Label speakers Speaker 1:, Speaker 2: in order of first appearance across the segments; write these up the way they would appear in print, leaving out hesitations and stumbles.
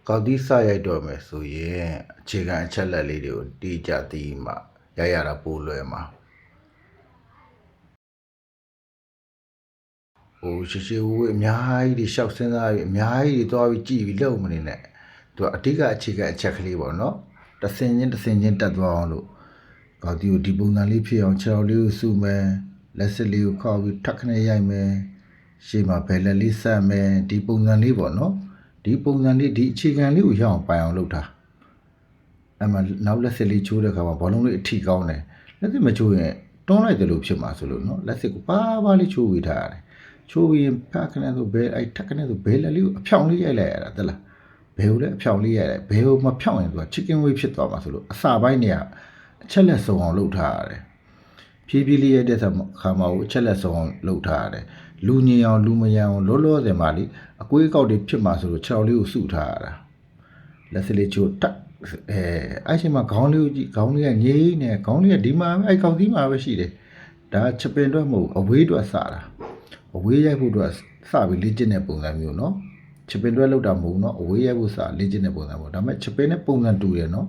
Speaker 1: ကောက်သီးစရိုက်တော့မယ်ဆိုရင်အခြေခံအချက်လက်လေးတွေကိုတိကျသိမှရရတာပိုလွယ်မှာရှေဝေးအများကြီးတွေရှောက်စဉ်းစားပြီးအများကြီးတွေသွားပြီးကြည့်ပြီးလုံမနေနဲ့သူကအဓိကအခြေခံအချက်ကလေးပေါ့နော်တဆင်ချင်းတက်သွားအောင်လို့ကောက်သီးကိုဒီပုံစံလေးဖြစ်အောင်ခြေထောက်လေးကိုစုမယ်လက်စစ်လေးကိုခောက်ပြီးထပ်ခနဲ့ရိုက်မယ်ရှေ့မှာဘယ်လက်လေးဆက်မယ်ဒီပုံစံလေးပေါ့နော်ဒီပုံစံလေးဒီအခြေခံလေးကိုရအောင်ပိုင်အောင်လုပ်တာအဲ့မှာနောက်လက်စစ်လေးချိုးတဲ့အခါမှာဘောလုံးလေးအထိကောင်းတယ်လက်စစ်မချိုးရင်တွန်းလိုက်တယ်လို့ဖြစ်မှာဆိုလို့နော်လက်စစ်ကိုပါလေးချိုးဝေးထားရတယ်ချိုးပြီးဖက်ခနဲ့ဆိုဘဲအဲ့ထက်ခနဲ့ဆိုဘဲလက်လေးကိုအဖြောင်လေးရိုက်လိုက်ရတာတက်လားဘဲကိုလည်းအဖြောင်လေးရိုက်လိုက်ဘဲကိုမဖြောင်ရင်သူက chicken wing ဖြစ်သွားမှာဆိုလို့အစာပိုင်းနေကအချက်လက်စုံအောင်လုပ်ထားရတယ်ဖြည်းဖြည်းလေးရိုက်တဲ့ခါမှာကိုအချက်လက်စုံအောင်လုပ်ထားရတယ်လူငြိမ်အောင်လူမယံအောင်လောစင်ပါလိအကွေးကောက်တွေဖြစ်မှာဆိုလို့ခြေထောက်လေးကိုစုထားရတာလက်စလေးချိုးတက်အဲ့ချိန်မှာခေါင်းလေးကိုကြည့်ခေါင်းလေးကငြိမ်နေခေါင်းလေးကဒီမှာအဲ့ကောက်သီးမှာပဲရှိတယ်ဒါချက်ပင်အတွက်မဟုတ်အဝေးအတွက်စတာအဝေးရိုက်ဖို့အတွက်စပြီးလေ့ကျင့်တဲ့ပုံစံမျိုးเนาะချက်ပင်အတွက်လောက်တာမဟုတ်เนาะအဝေးရိုက်ဖို့စလေ့ကျင့်တဲ့ပုံစံပေါ့ဒါပေမဲ့ချက်ပင်နဲ့ပုံစံတူတယ်เนาะ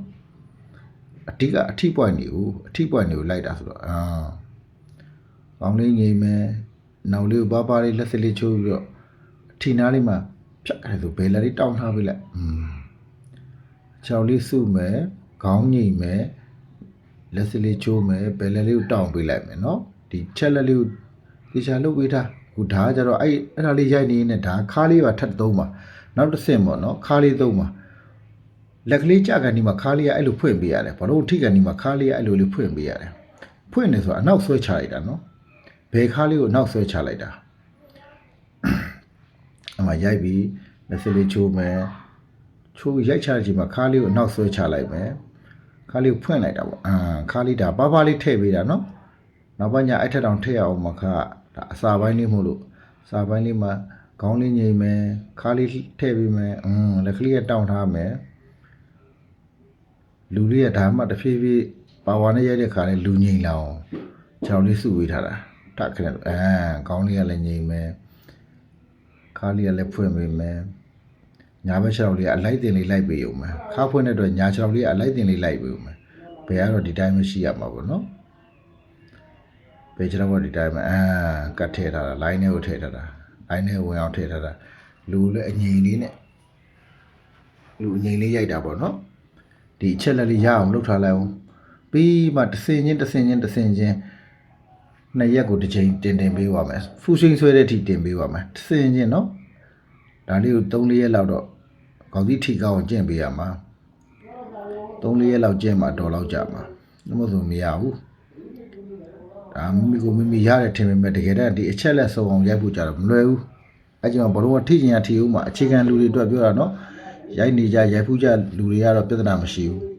Speaker 1: အဓိကအထိ point တွေကိုလိုက်တာဆိုတော့ခေါင်းလေးငြိမ်မယ်နောက်လေးကိုပါလေးလက်စလေးချိုးပြီးတော့အထီနားလေးမှာဖြတ်ရတယ်ဆိုဘယ်လက်လေးတောင်းထားပေးလိုက်ချောင်းလေးစုမယ်ခေါင်းငိမ့်မယ်လက်စလေးချိုးမယ်ဘယ်လက်လေးကိုတောင်းပေးလိုက်မယ်เนาะဒီချက်လက်လေးကိုတေချာလုပ်ပေးထားခုဓာတ်ကြတော့အဲ့ဒါလေးရိုက်နေနေဓာတ်ခါးလေးပါထပ်သုံးပါနောက်တစ်ဆင့်ပေါ့เนาะခါးလေးသုံးပါလက်ကလေးကြကန်ဒီမှာခါးလေးကအဲ့လိုဖွင့်ပေးရတယ်ဘာလို့ထိကန်ဒီမှာခါးလေးကအဲ့လိုလေးဖွင့်ပေးရတယ်ဖွင့်နေဆိုအနောက်ဆွဲချလိုက်တာเนาะဘယ်ခါးလေးကိုနောက်ဆွဲချလိုက်တာအမှရိုက်ပြီးလက်စလေးချိုးမယ်ချိုးရိုက်ချတဲ့အချိန်မှာခါးလေးကိုနောက်ဆွဲချလိုက်မယ်ခါးလေးကိုဖွင့်လိုက်တာပေါ့ခါးလေးဒါပါလေးထည့်ပေးတာနော်နောက်ပိုင်းကျအဲ့ထက်တောင်ထည့်အောင်မခါဒါအစာပိုင်းလေးမဟုတ်လို့အစာပိုင်းလေးမှာခေါင်းလေးငိမ့်မယ်ခါးလေးထည့်ပေးမယ်လက်ကလေးကတောင်းထားမယ်လူလေးကဒါမှတဖြည်းဖြည်းပါဝါနဲ့ရိုက်တဲ့ခါလေးလူငိမ့်လာအောင်ခြေထောက်လေးစုဝေးထားတာထက်ခနဲ့ခေါင်းလေးကလည်းငိမ့်မယ်ခါးလေးကလည်းဖွင့်ပေးမယ်ညာဘက်ခြေထောက်လေးကအလိုက်တင်လေးလိုက်ပေးရုံပဲခါဖွင့်တဲ့အတွက်ညာခြေထောက်လေးကအလိုက်တင်လေးလိုက်ပေးရုံပဲဘယ်ကတော့ဒီတိုင်းမရှိရမှာပေါ့နော်ဘယ်ခြေထောက်ကဒီတိုင်းမှာကတ်ထည့်ထားတာ line နဲ့ကိုထည့်ထားတာ line နဲ့ဝင်အောင်ထည့်ထားတာလူလည်းအငြိမ်လေးနဲ့လူအငြိမ်လေးရိုက်တာပေါ့နော်ဒီအချက်လက်လေးရအောင်လုပ်ထားလိုက်အောင်ပြီးမှတစ်စင်ချင်းနှစ်ရက်ကိုတစ်ချိန်တင်ပေးပါမယ်ဖူရှိန်ဆွဲတဲ့အထိတင်ပေးပါမယ်တစ်စင်ချင်းနော်ဒါလေးကို3-4ရက်လောက်တော့ခေါင်းသီးထိကောင်းကျင့်ပေးရမှာ3-4ရက်လောက်ကျင့်မှတော်လောက်ကြမှာမဟုတ်ဆိုမရဘူးဒါမိမိရတဲ့ထင်ပေမဲ့တကယ်တမ်းဒီအချက်လက်စုံအောင်ရိုက်ဖို့ကြတော့မလွယ်ဘူးအဲကြောင့်ဘလုံးကထိချင်ရထိဦးမှာအခြေခံလူတွေအတွက်ပြောတာနော်ရိုက်နေကြရိုက်ဖူးကြလူတွေကတော့ပြဿနာမရှိဘူး